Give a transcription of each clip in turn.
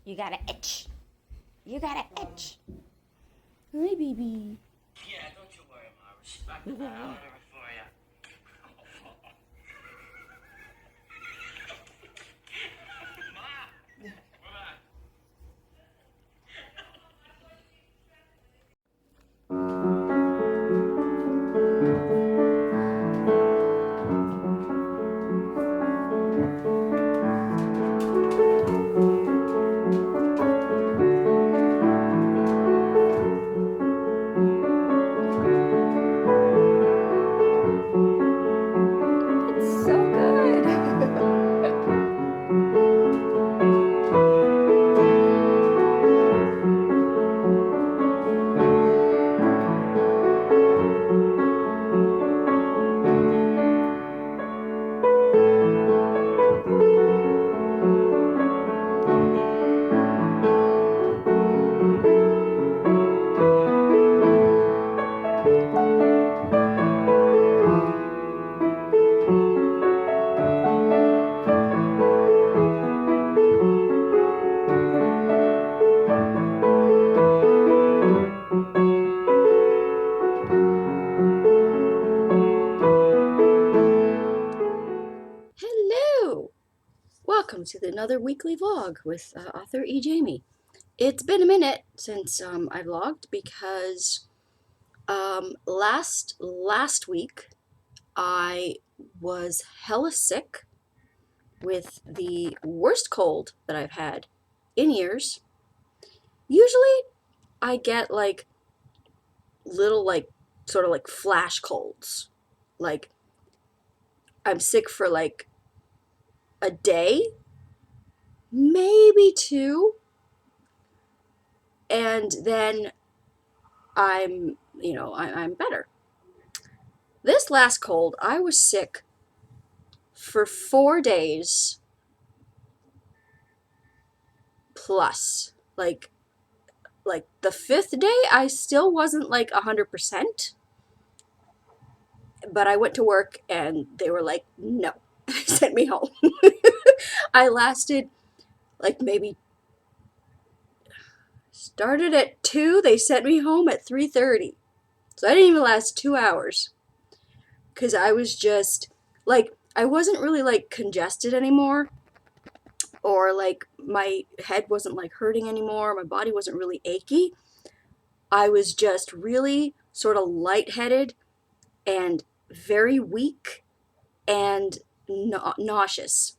You got an itch. You got an itch. Hi, baby. Yeah, don't you worry, Ma. Respect that. I'll do it for you. Ma! Come on. It's so good. Hello. Welcome to another weekly vlog with author E. Jamie. It's been a minute since I vlogged because last week I was hella sick with the worst cold that I've had in years. Usually I get like little like sort of like flash colds. Like I'm sick for like a day, maybe two, and then I'm better. This last cold, I was sick for 4 days plus. Like the fifth day, I still wasn't like 100%, but I went to work and they were like, no, they sent me home. I lasted like maybe started at 2, they sent me home at 3:30. So I didn't even last 2 hours cuz I was just like I wasn't really like congested anymore, or like my head wasn't like hurting anymore, my body wasn't really achy. I was just really sort of lightheaded and very weak and nauseous.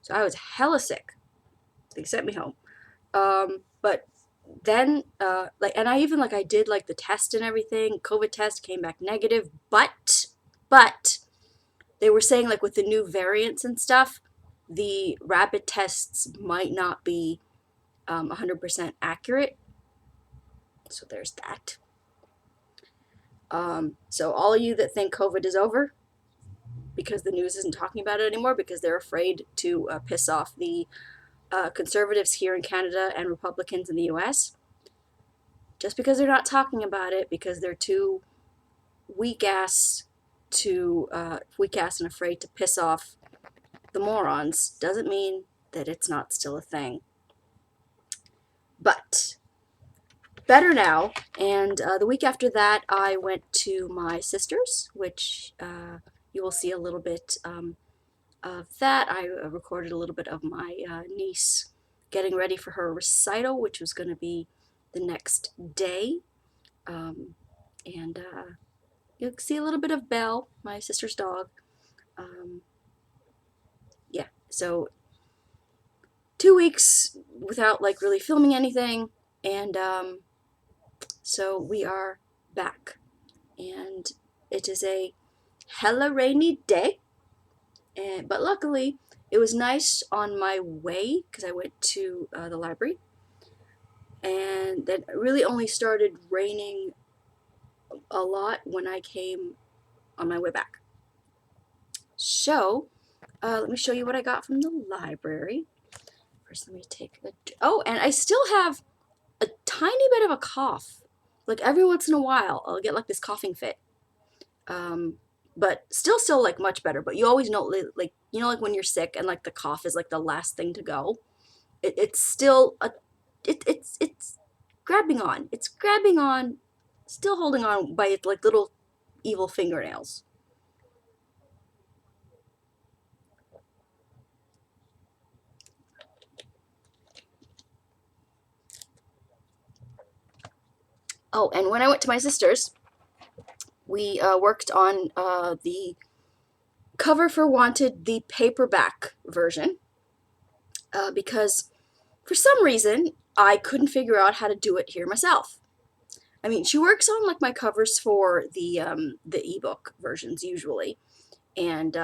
So I was hella sick. They sent me home. But then, and I even like I did like the test and everything. COVID test came back negative, but they were saying like with the new variants and stuff, the rapid tests might not be 100% accurate. So there's that. So all of you that think COVID is over because the news isn't talking about it anymore because they're afraid to piss off the conservatives here in Canada and Republicans in the US, just because they're not talking about it because they're too weak ass weak ass and afraid to piss off the morons, doesn't mean that it's not still a thing. But better now. And the week after that, I went to my sister's, which you will see a little bit of that. I recorded a little bit of my niece getting ready for her recital, which was going to be the next day. And you'll see a little bit of Belle, my sister's dog. Um, yeah, so 2 weeks without like really filming anything, and so we are back, and it is a hella rainy day, but luckily it was nice on my way because I went to the library, and then it really only started raining a lot when I came on my way back. So let me show you what I got from the library. First, let me take the. Oh, and I still have a tiny bit of a cough. Like every once in a while, I'll get like this coughing fit. Um, but still like much better. But you always know, like like when you're sick and like the cough is like the last thing to go. it's still a it's grabbing on. It's grabbing on, still holding on by its like little evil fingernails. Oh, and when I went to my sister's, we worked on the cover for Wanted, the paperback version, because for some reason I couldn't figure out how to do it here myself. I mean, she works on like my covers for the ebook versions usually, and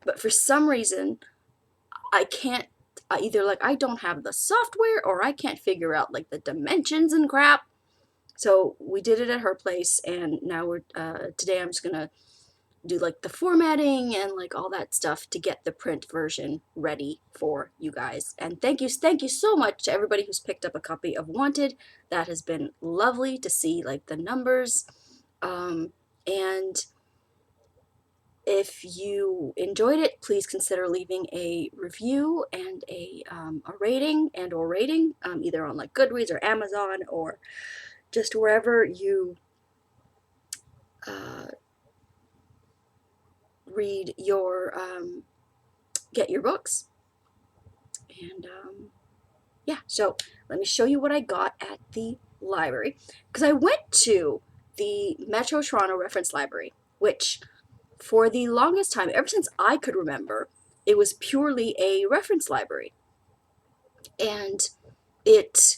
but for some reason I can't. Either like I don't have the software or I can't figure out like the dimensions and crap. So we did it at her place, and now we're today. I'm just gonna do like the formatting and like all that stuff to get the print version ready for you guys. And thank you so much to everybody who's picked up a copy of Wanted. That has been lovely to see like the numbers. And if you enjoyed it, please consider leaving a review and a rating either on like Goodreads or Amazon or just wherever you uh, read your get your books. And yeah, so let me show you what I got at the library, because I went to the Metro Toronto Reference Library, which for the longest time, ever since I could remember, it was purely a reference library. And it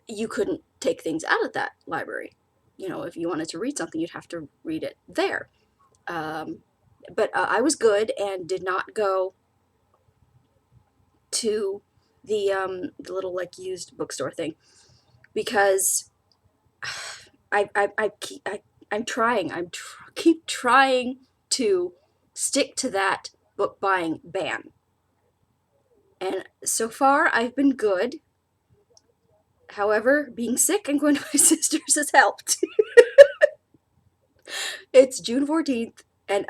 you couldn't take things out of that library. You know, if you wanted to read something, you'd have to read it there. Um, but I was good and did not go to the little like used bookstore thing, because I'm trying. Keep trying to stick to that book buying ban, and so far I've been good. However, being sick and going to my sister's has helped. It's June 14th, and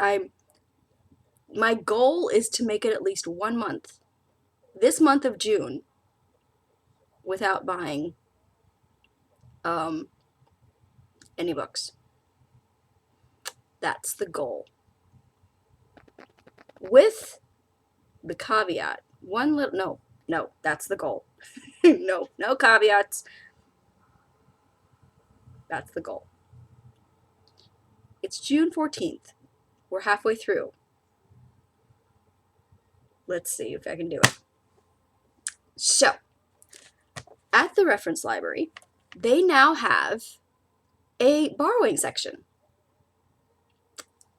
my goal is to make it at least 1 month this month of June without buying um, any books. That's the goal. With the caveat, one little no, that's the goal. No caveats. That's the goal. It's June 14th. We're halfway through. Let's see if I can do it. So, at the reference library, they now have a borrowing section.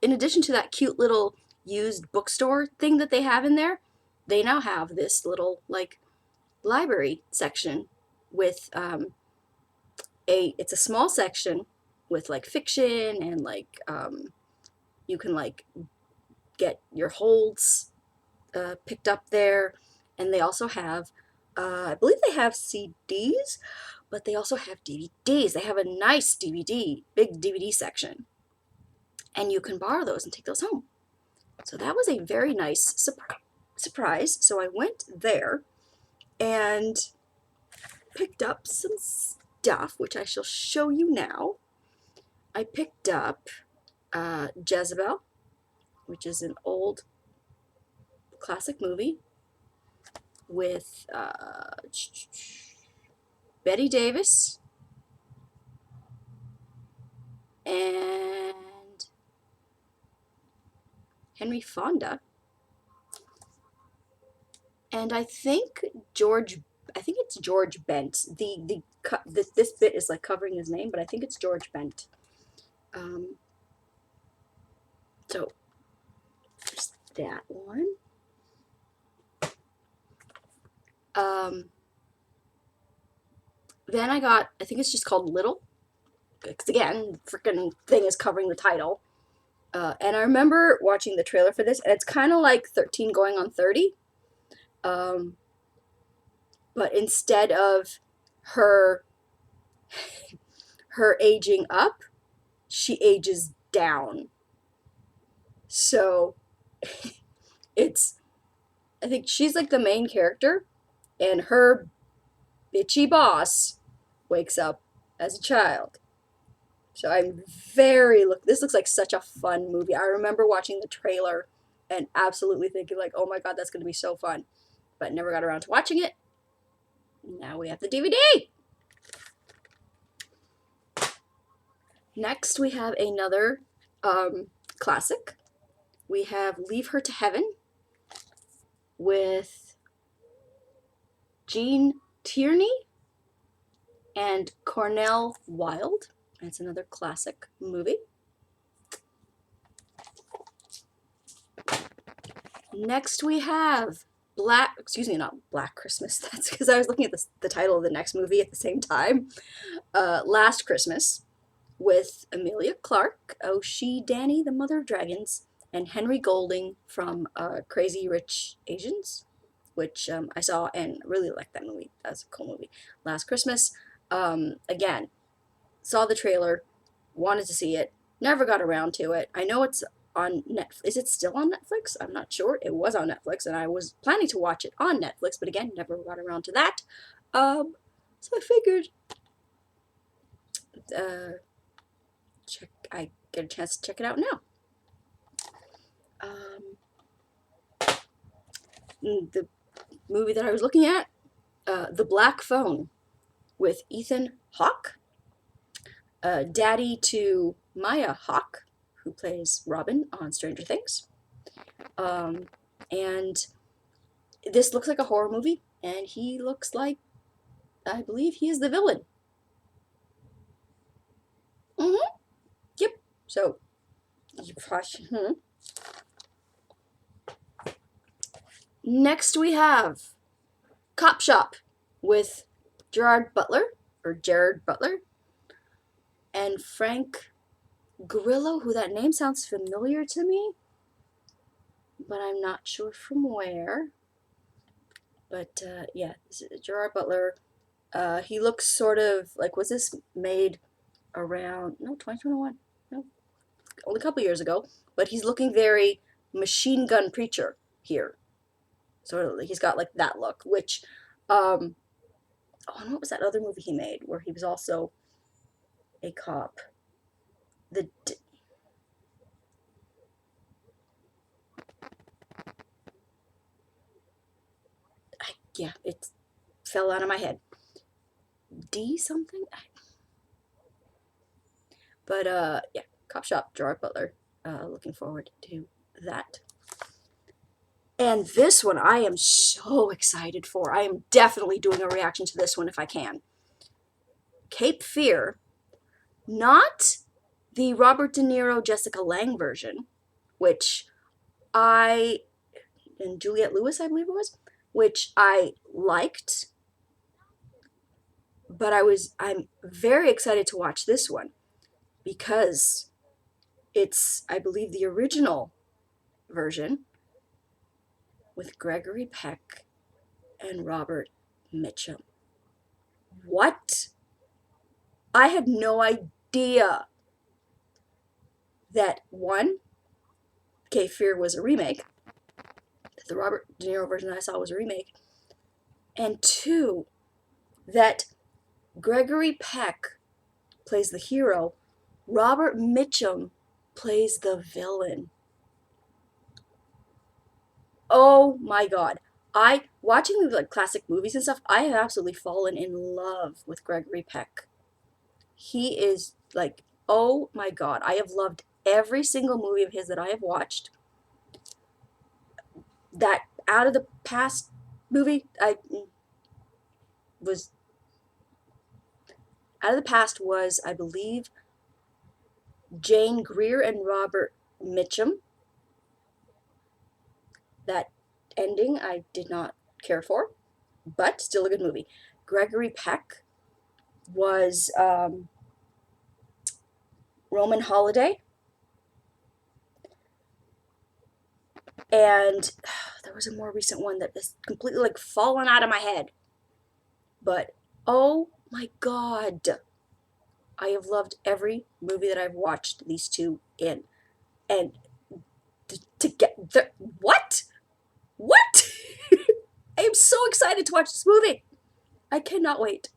In addition to that cute little used bookstore thing that they have in there, they now have this little like library section with it's a small section with like fiction and like you can like get your holds picked up there, and they also have I believe they have CDs, but they also have DVDs. They have a nice big DVD section, and you can borrow those and take those home. So that was a very nice surprise. So I went there and picked up some stuff, which I shall show you now. I picked up Jezebel, which is an old classic movie with Betty Davis and Henry Fonda, and I think it's George Bent. This bit is like covering his name, but I think it's George Bent. Um, so there's that one. Um, then I think it's just called Little, because again, freaking thing is covering the title. And I remember watching the trailer for this, and it's kind of like 13 going on 30. Um, but instead of her her aging up, she ages down. So it's I think she's like the main character, and her bitchy boss wakes up as a child. So I'm very look. This looks like such a fun movie. I remember watching the trailer and absolutely thinking like, "Oh my god, that's going to be so fun," but never got around to watching it. Now we have the DVD. Next, we have another classic. We have Leave Her to Heaven with Gene Tierney and Cornell Wilde. It's another classic movie. Next, we have not Black Christmas. That's because I was looking at the title of the next movie at the same time. Last Christmas with Amelia Clark, Oh She Danny, the Mother of Dragons, and Henry Golding from Crazy Rich Asians, which I saw and really liked that movie. That was a cool movie. Last Christmas, again, saw the trailer, wanted to see it, never got around to it. I know it's on Netflix. Is it still on Netflix? I'm not sure. It was on Netflix, and I was planning to watch it on Netflix, but again, never got around to that. So I figured I get a chance to check it out now. The movie that I was looking at, The Black Phone, with Ethan Hawke, daddy to Maya Hawke, who plays Robin on Stranger Things. And this looks like a horror movie, and he looks like, I believe he is the villain. Mm-hmm. Yep. So, next we have Cop Shop with Jared Butler, and Frank Grillo, who that name sounds familiar to me, but I'm not sure from where. But yeah, this is Gerard Butler. He looks sort of like, was this made around, no, 2021? No, only a couple years ago. But he's looking very Machine Gun Preacher here. So he's got like that look, which, oh, and what was that other movie he made where he was also a cop? The yeah, it fell out of my head. D something? But yeah, Cop Shop, Gerard Butler. Looking forward to that. And this one I am so excited for. I am definitely doing a reaction to this one if I can. Cape Fear, not the Robert De Niro, Jessica Lange version, which I, and Juliette Lewis, I believe it was, which I liked, but I'm very excited to watch this one because it's, I believe, the original version with Gregory Peck and Robert Mitchum. What? I had no idea that one, Cape Fear was a remake, that the Robert De Niro version I saw was a remake, and two, that Gregory Peck plays the hero, Robert Mitchum plays the villain. Oh my god. I watching like classic movies and stuff, I have absolutely fallen in love with Gregory Peck. He is like, oh my god, I have loved every single movie of his that I have watched. That Out of the Past movie, I was Out of the Past was, I believe, Jane Greer and Robert Mitchum. That ending I did not care for, but still a good movie. Gregory Peck was Roman Holiday, and there was a more recent one that is completely like fallen out of my head. But oh my god, I have loved every movie that I've watched these two in, and to get the what? am so excited to watch this movie. I cannot wait.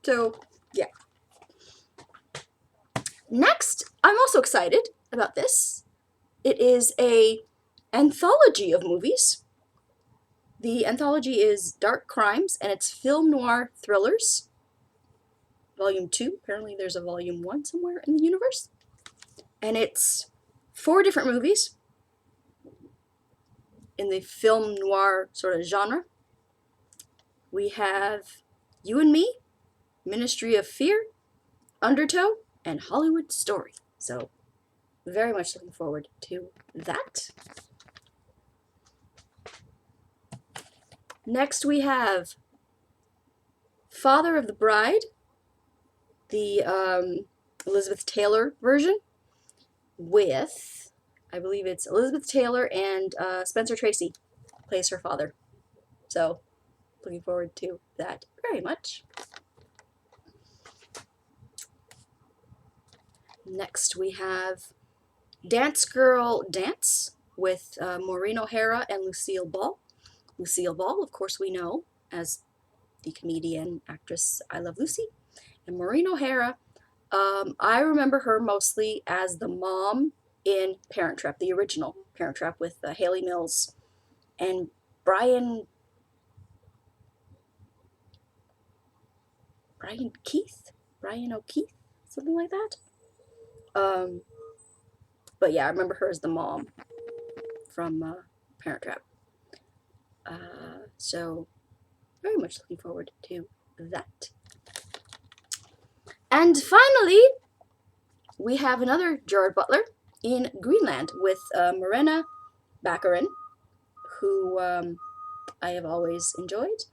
So yeah. Next, I'm also excited about this. It is a anthology of movies. The anthology is Dark Crimes, and it's film noir thrillers. Volume 2. Apparently there's a volume 1 somewhere in the universe. And it's 4 different movies in the film noir sort of genre. We have You and Me, Ministry of Fear, Undertow, and Hollywood Story. So, very much looking forward to that. Next we have Father of the Bride, the Elizabeth Taylor version, with, I believe it's Elizabeth Taylor and Spencer Tracy plays her father. So, looking forward to that very much. Next we have Dance Girl Dance with Maureen O'Hara and Lucille Ball. Lucille Ball, of course, we know as the comedian actress I Love Lucy. And Maureen O'Hara, I remember her mostly as the mom in Parent Trap, the original Parent Trap with Haley Mills and Brian O'Keefe, something like that. But yeah, I remember her as the mom from Parent Trap. So very much looking forward to that. And finally, we have another Gerard Butler in Greenland with Morena Baccarin, who I have always enjoyed.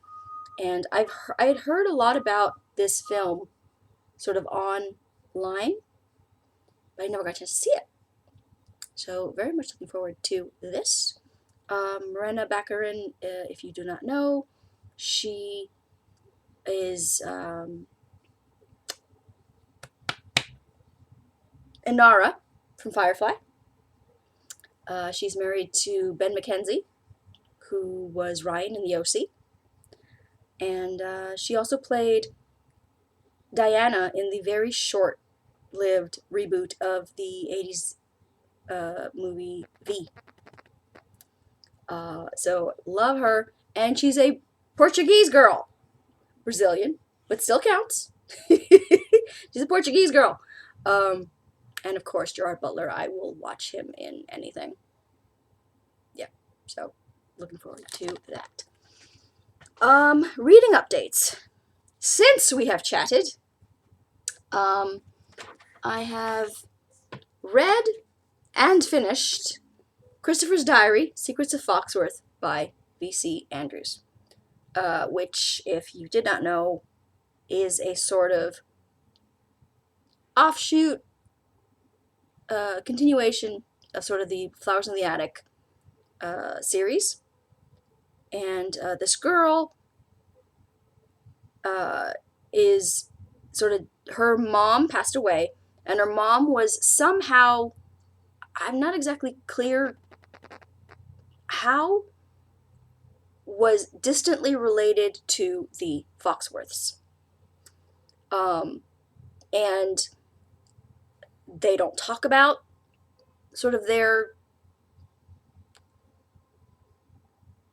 And I had heard a lot about this film sort of online, but I never got a chance to see it. So very much looking forward to this. Morena Baccarin, if you do not know, she is Inara from Firefly. She's married to Ben McKenzie, who was Ryan in the OC. And she also played Diana in the very short-lived reboot of the 80s movie V. So love her. And she's a Portuguese girl. Brazilian, but still counts. She's a Portuguese girl. And of course, Gerard Butler, I will watch him in anything. Yeah, so looking forward to that. Reading updates. Since we have chatted, I have read and finished Christopher's Diary, Secrets of Foxworth by V.C. Andrews, which, if you did not know, is a sort of offshoot continuation of sort of the Flowers in the Attic series. And this girl is sort of, her mom passed away, and her mom was somehow, I'm not exactly clear how, was distantly related to the Foxworths. And they don't talk about sort of they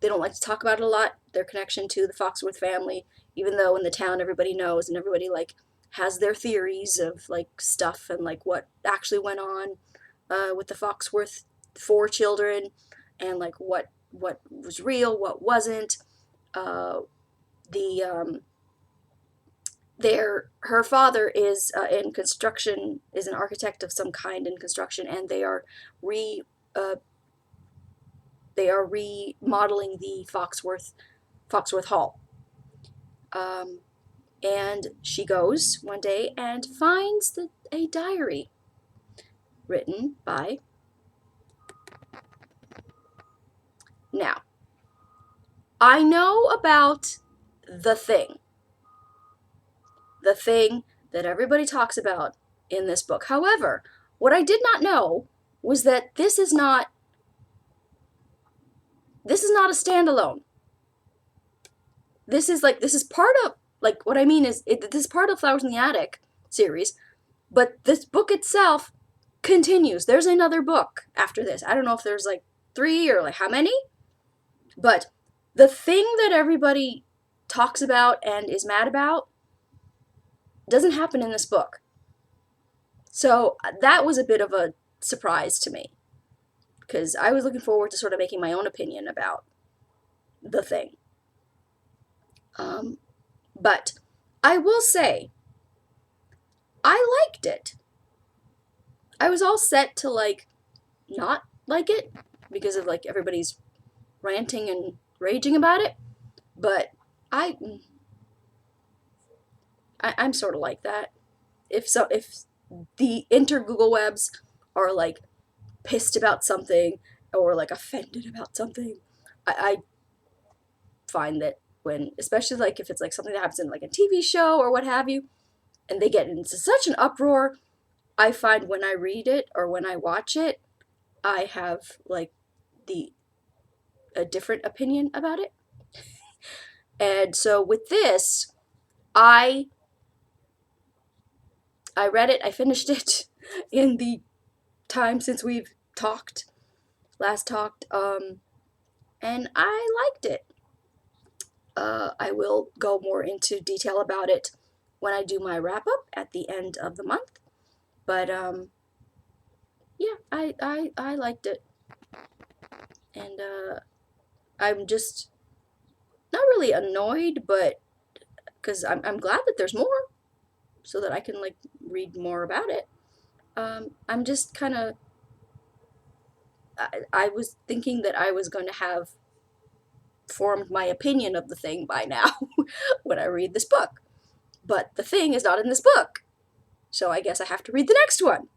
don't like to talk about it a lot, their connection to the Foxworth family, even though in the town everybody knows and everybody like has their theories of like stuff and like what actually went on with the Foxworth 4 children and like what was real, what wasn't. Her father is in construction, is an architect of some kind in construction, and they are remodeling the Foxworth Hall. And she goes one day and finds a diary written by. Now, I know about the thing that everybody talks about in this book. However, what I did not know was that this is not This is not a standalone. This is part of, like, what I mean is, this is part of Flowers in the Attic series, but this book itself continues. There's another book after this. I don't know if there's like three or like how many, but the thing that everybody talks about and is mad about doesn't happen in this book. So that was a bit of a surprise to me because I was looking forward to sort of making my own opinion about the thing. Um, but I will say, I liked it. I was all set to like not like it because of like everybody's ranting and raging about it, but I, I'm sort of like that. If the inter Google webs are like pissed about something or like offended about something, I find that when, especially like if it's like something that happens in like a TV show or what have you, and they get into such an uproar, I find when I read it or when I watch it, I have like the a different opinion about it. And so with this, I I read it, I finished it in the time since we've talked, last talked, and I liked it. I will go more into detail about it when I do my wrap up at the end of the month. But yeah, I liked it, and I'm just not really annoyed, but because I'm glad that there's more, so that I can like read more about it. I'm just kind of I was thinking that I was going to have formed my opinion of the thing by now when I read this book, but the thing is not in this book, so I guess I have to read the next one,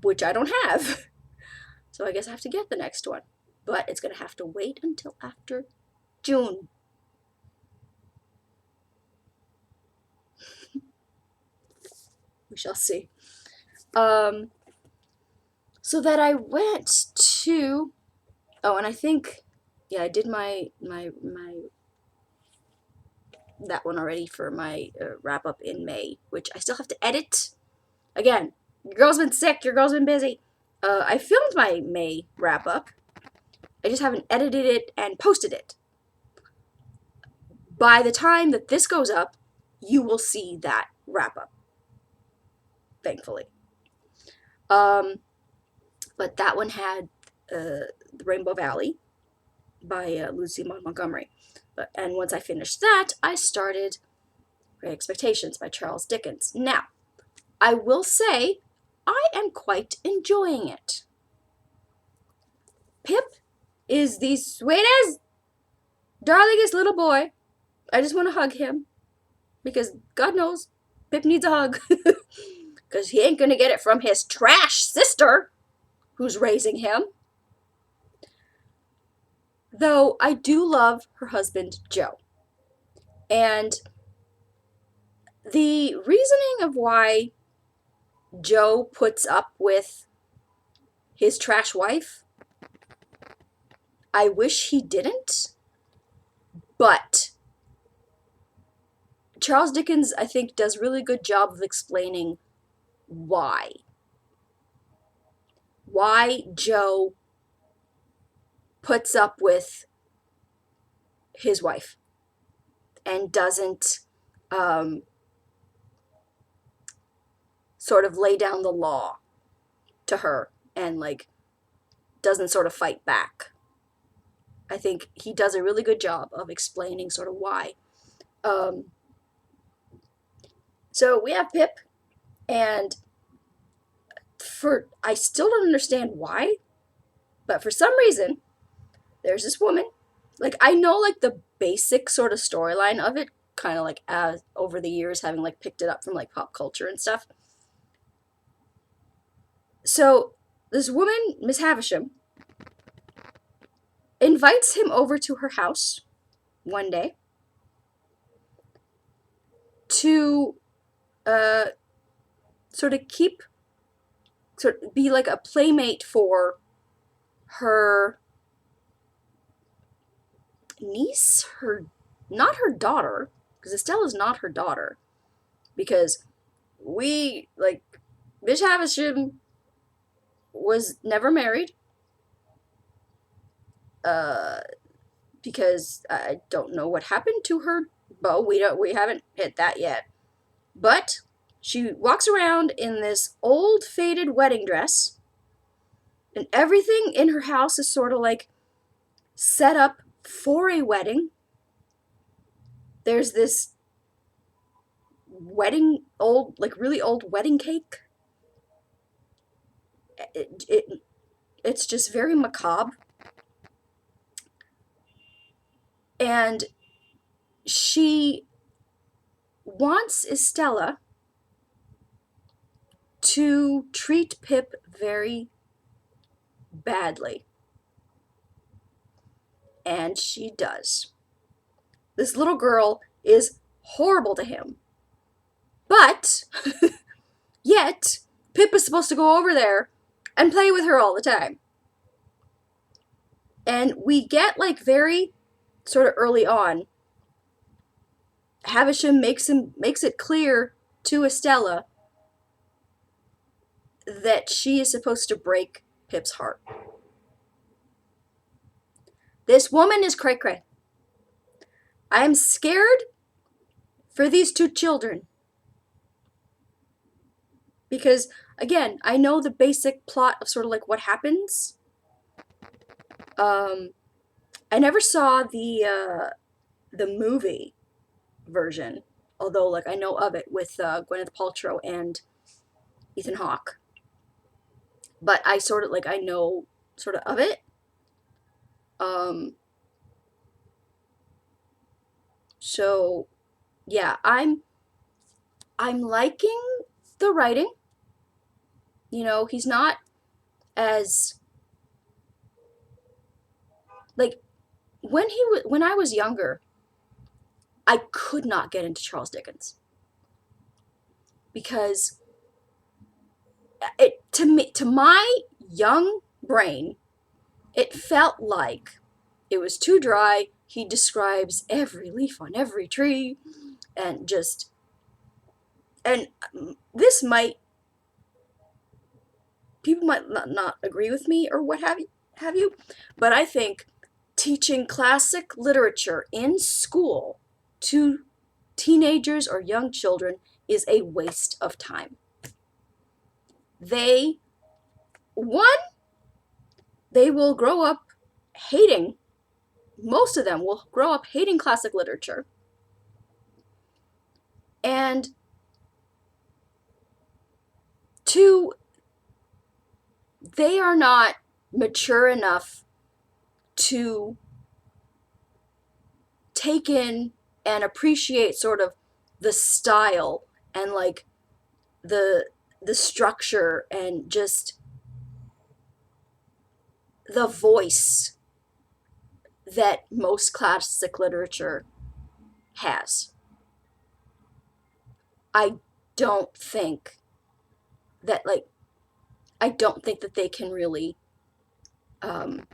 which I don't have. So I guess I have to get the next one, but it's going to have to wait until after June. We shall see. Um, so that I went to, oh, and I think, yeah, I did my that one already for my wrap up in May, which I still have to edit. Again, your girl's been sick, your girl's been busy. I filmed my May wrap up. I just haven't edited it and posted it. By the time that this goes up, you will see that wrap up, thankfully. Um, but that one had The Rainbow Valley by Lucy Maud Montgomery. And once I finished that, I started Great Expectations by Charles Dickens. Now, I will say, I am quite enjoying it. Pip is the sweetest, darlingest little boy. I just want to hug him because God knows Pip needs a hug because he ain't gonna get it from his trash sister who's raising him. Though I do love her husband Joe, and the reasoning of why Joe puts up with his trash wife, I wish he didn't, but Charles Dickens, I think, does a really good job of explaining why. Why Joe puts up with his wife and doesn't sort of lay down the law to her and like doesn't sort of fight back. I think he does a really good job of explaining sort of why. Um, so we have Pip, and for I still don't understand why, but for some reason there's this woman. Like I know like the basic sort of storyline of it, kind of like as over the years having like picked it up from like pop culture and stuff. So this woman, Miss Havisham, invites him over to her house one day to uh, sort of keep, sort of be like a playmate for her niece, her, not her daughter, because Estella's not her daughter, because we, like, Bish Havisham was never married, uh, because I don't know what happened to her beau. We haven't hit that yet. But she walks around in this old faded wedding dress, and everything in her house is sort of like set up for a wedding. There's this wedding old like really old wedding cake. It's just very macabre, and she wants Estella to treat Pip very badly, and she does. This little girl is horrible to him, but yet Pip is supposed to go over there and play with her all the time. And we get like very sort of early on, Havisham makes it clear to Estella that she is supposed to break Pip's heart. This woman is cray cray. I am scared for these two children. Because, again, I know the basic plot of sort of like what happens. I never saw the movie version, although like I know of it with Gwyneth Paltrow and Ethan Hawke. But I sort of like I know sort of it. Um, so yeah, I'm liking the writing. You know, he's not as like when I was younger, I could not get into Charles Dickens because it to my young brain, it felt like it was too dry. He describes every leaf on every tree and just and this might people might not agree with me or what have you, but I think teaching classic literature in school to teenagers or young children is a waste of time. They one they will grow up hating most of them will grow up hating classic literature, and two, they are not mature enough to take in and appreciate sort of the style and like the the structure and just the voice that most classic literature has. I don't think that like I don't think that they can really um,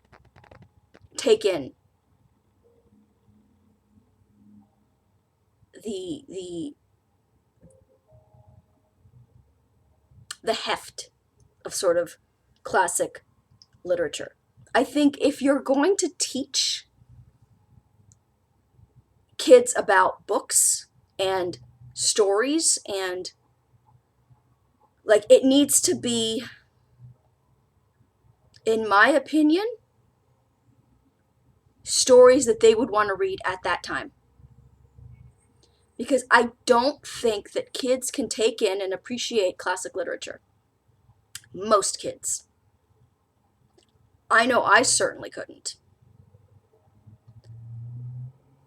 take in the the the heft of sort of classic literature. I think if you're going to teach kids about books and stories and like it needs to be, in my opinion, stories that they would want to read at that time. Because I don't think that kids can take in and appreciate classic literature. Most kids. I know I certainly couldn't.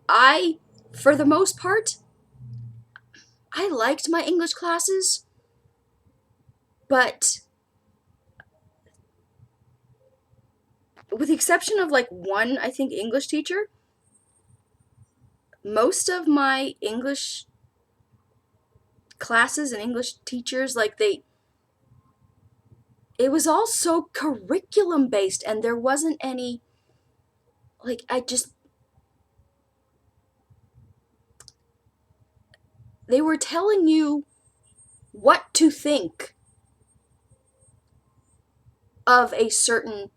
I, for the most part, I liked my English classes, but with the exception of like one, I think, English teacher, most of my English classes and English teachers, like it was all so curriculum based and there wasn't any, like, I just, they were telling you what to think of a certain,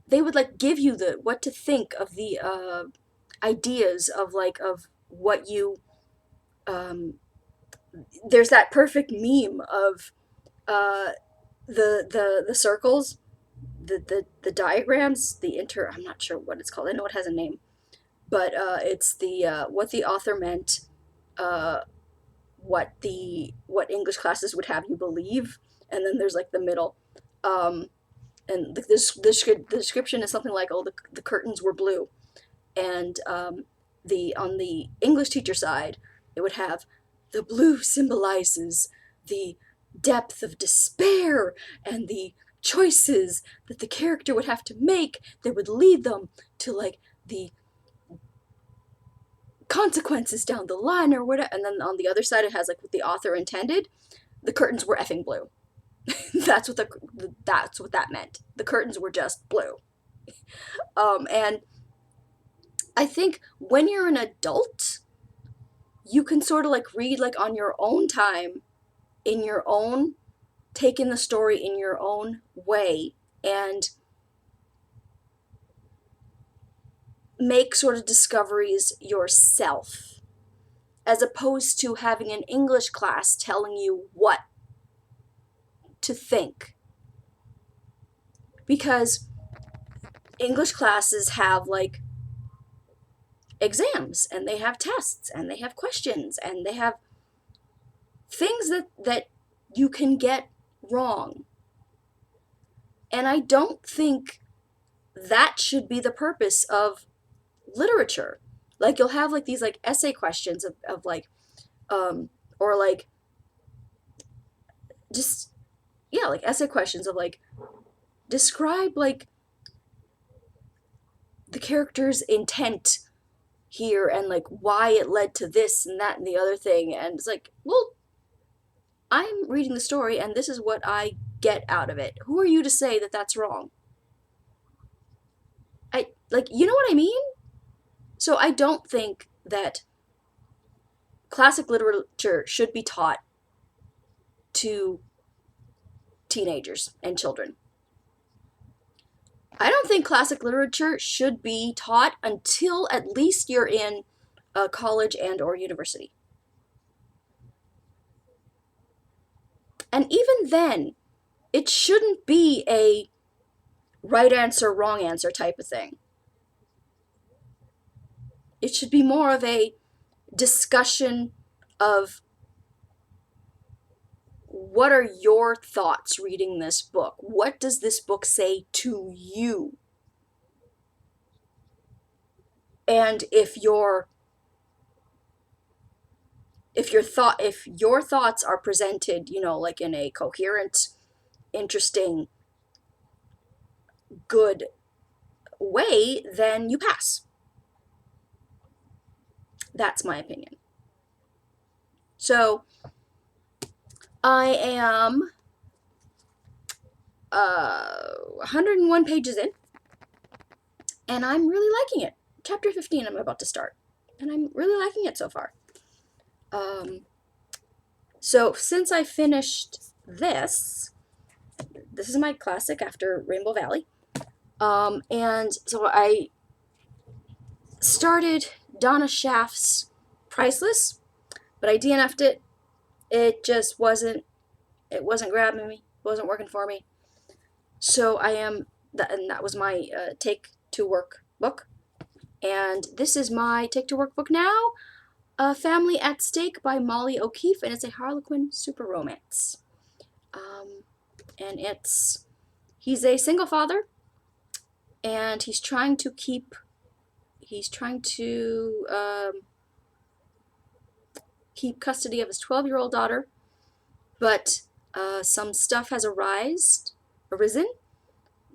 they would like give you the what to think of the ideas of like of what you um there's that perfect meme of uh the circles, the diagrams, the inter, I'm not sure what it's called, I know it has a name, but it's the what the author meant, uh what English classes would have you believe, and then there's like the middle, um and the description is something like, oh, the curtains were blue, and the on the English teacher side, it would have the blue symbolizes the depth of despair and the choices that the character would have to make that would lead them to like the consequences down the line or whatever. And then on the other side, it has like what the author intended. The curtains were effing blue. That's what that meant. The curtains were just blue. And I think when you're an adult, you can sort of like read like on your own time, in your own, take in the story in your own way, and make sort of discoveries yourself, as opposed to having an English class telling you what to think. Because English classes have like exams, and they have tests, and they have questions, and they have things that you can get wrong. And I don't think that should be the purpose of literature. Like you'll have like these like essay questions of like or like just, yeah, like essay questions of like describe like the character's intent here and like why it led to this and that and the other thing, and it's like, well, I'm reading the story and this is what I get out of it. Who are you to say that that's wrong? I like, you know what I mean? So I don't think that classic literature should be taught to teenagers and children. I don't think classic literature should be taught until at least you're in college and or university. And even then, it shouldn't be a right answer, wrong answer type of thing. It should be more of a discussion of what are your thoughts reading this book? What does this book say to you? And if your thoughts are presented, you know, like in a coherent, interesting, good way, then you pass. That's my opinion. So I am 101 pages in, and I'm really liking it. Chapter 15 I'm about to start, and I'm really liking it so far. So since I finished this is my classic after Rainbow Valley. And so I started Donna Schaff's Priceless, but I DNF'd it. It just wasn't grabbing me, wasn't working for me. So I am, and that was my Take to Work book. And this is my Take to Work book now, A Family at Stake by Molly O'Keefe, and it's a Harlequin super romance. And he's a single father, and he's trying to keep custody of his 12-year-old daughter, but some stuff has arisen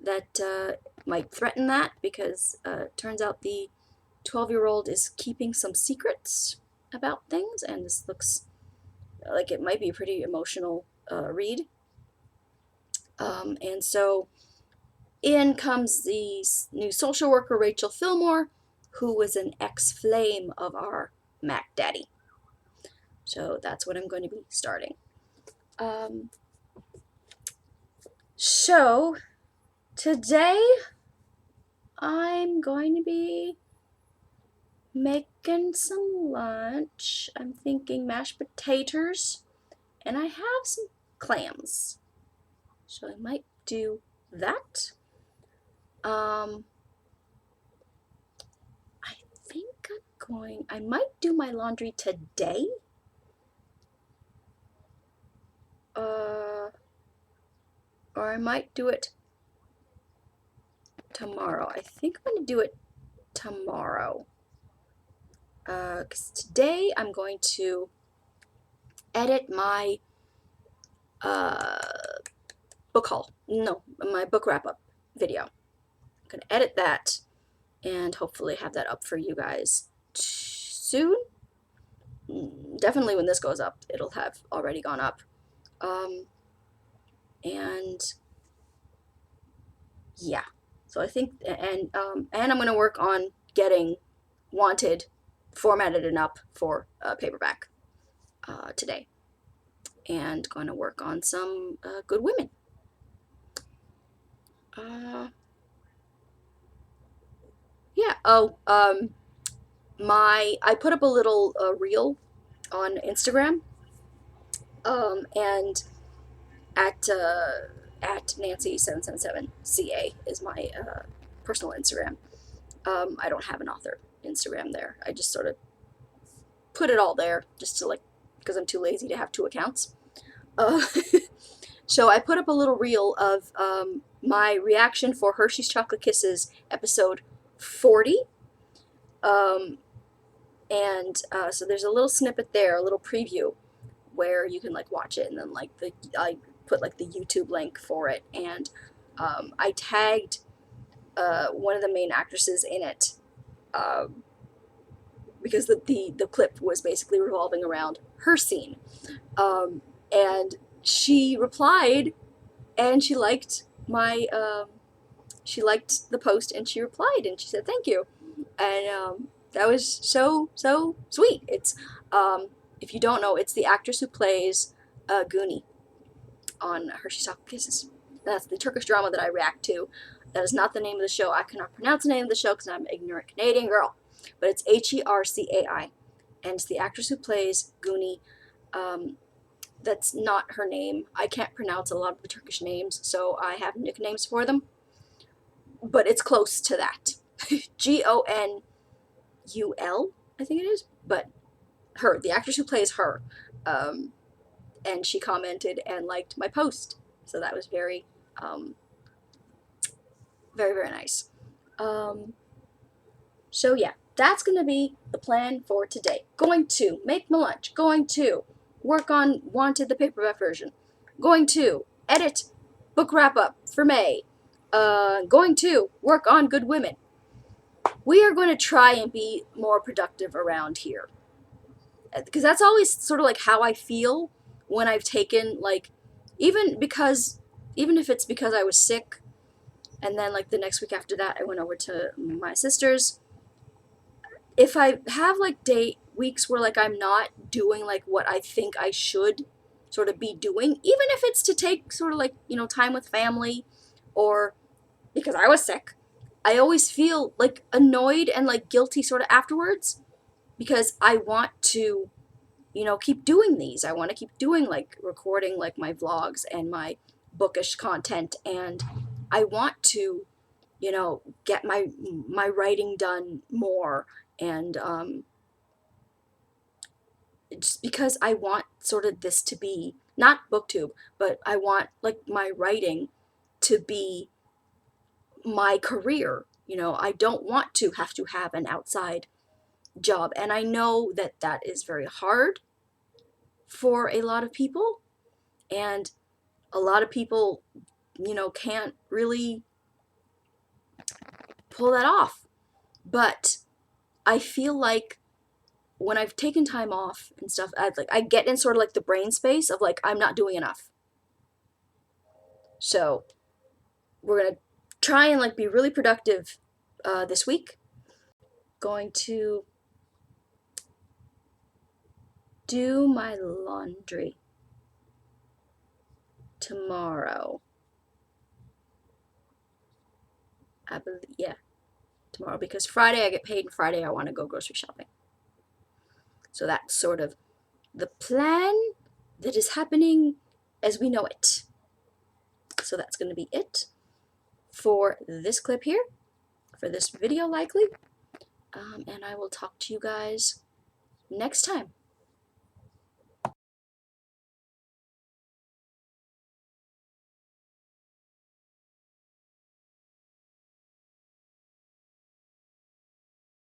that might threaten that, because it turns out the 12-year-old is keeping some secrets about things, and this looks like it might be a pretty emotional read. And so in comes the new social worker, Rachel Fillmore, who was an ex-flame of our Mac Daddy. So that's what I'm going to be starting. Um, so today I'm going to be making some lunch. I'm thinking mashed potatoes, and I have some clams. So I might do that. Um, I think I might do my laundry today. Uh, or I might do it tomorrow. I think I'm going to do it tomorrow. Because today I'm going to edit my uh, book haul. No, my book wrap up video. I'm going to edit that and hopefully have that up for you guys soon. Definitely when this goes up, it'll have already gone up. Um, and yeah, so I think, and I'm going to work on getting Wanted formatted and up for paperback today, and going to work on some Good Women. Uh, yeah. Oh, I put up a little reel on Instagram, and at Nancy777CA is my personal Instagram. I don't have an author Instagram there. I just sort of put it all there just to like, because I'm too lazy to have two accounts. Uh, so I put up a little reel of my reaction for Hershey's Chocolate Kisses episode 40. Um, and so there's a little snippet there, a little preview where you can like watch it, and then like I put like the YouTube link for it, and I tagged one of the main actresses in it, um, because the clip was basically revolving around her scene, um, and she replied, and she liked the post, and she replied, and she said thank you, and that was so sweet. It's if you don't know, it's the actress who plays Goonie on Hershey's Chocolate Kisses. That's the Turkish drama that I react to. That is not the name of the show. I cannot pronounce the name of the show because I'm an ignorant Canadian girl. But it's Hercai, and it's the actress who plays Goonie. Um, that's not her name. I can't pronounce a lot of the Turkish names, so I have nicknames for them. But it's close to that. Gonul, I think it is. But her, the actress who plays her, um, and she commented and liked my post. So that was um, very nice. Um, so yeah, that's gonna be the plan for today. Going to make my lunch. Going to work on Wanted the paperback version. Going to edit book wrap up for May. Going to work on Good Women. We are going to try and be more productive around here, because that's always sort of like how I feel when I've taken like, even because even if it's because I was sick, and then like the next week after that I went over to my sister's. If I have like day weeks where like I'm not doing like what I think I should sort of be doing, even if it's to take sort of like, time with family, or because I was sick, I always feel like annoyed and like guilty sort of afterwards, because I want to, keep doing these. I want to keep doing like recording like my vlogs and my bookish content, and I want to, get my writing done more, and just because I want sort of this to be not booktube, but I want like my writing to be my career. I don't want to have an outside job, and I know that that is very hard for a lot of people, and a lot of people, can't really pull that off. But I feel like when I've taken time off and stuff, I get in sort of like the brain space of like I'm not doing enough. So we're gonna try and like be really productive this week. Going to do my laundry tomorrow. I believe, yeah, tomorrow, because Friday I get paid and Friday I want to go grocery shopping. So that's sort of the plan that is happening as we know it. So that's going to be it for this clip here, for this video likely. And I will talk to you guys next time.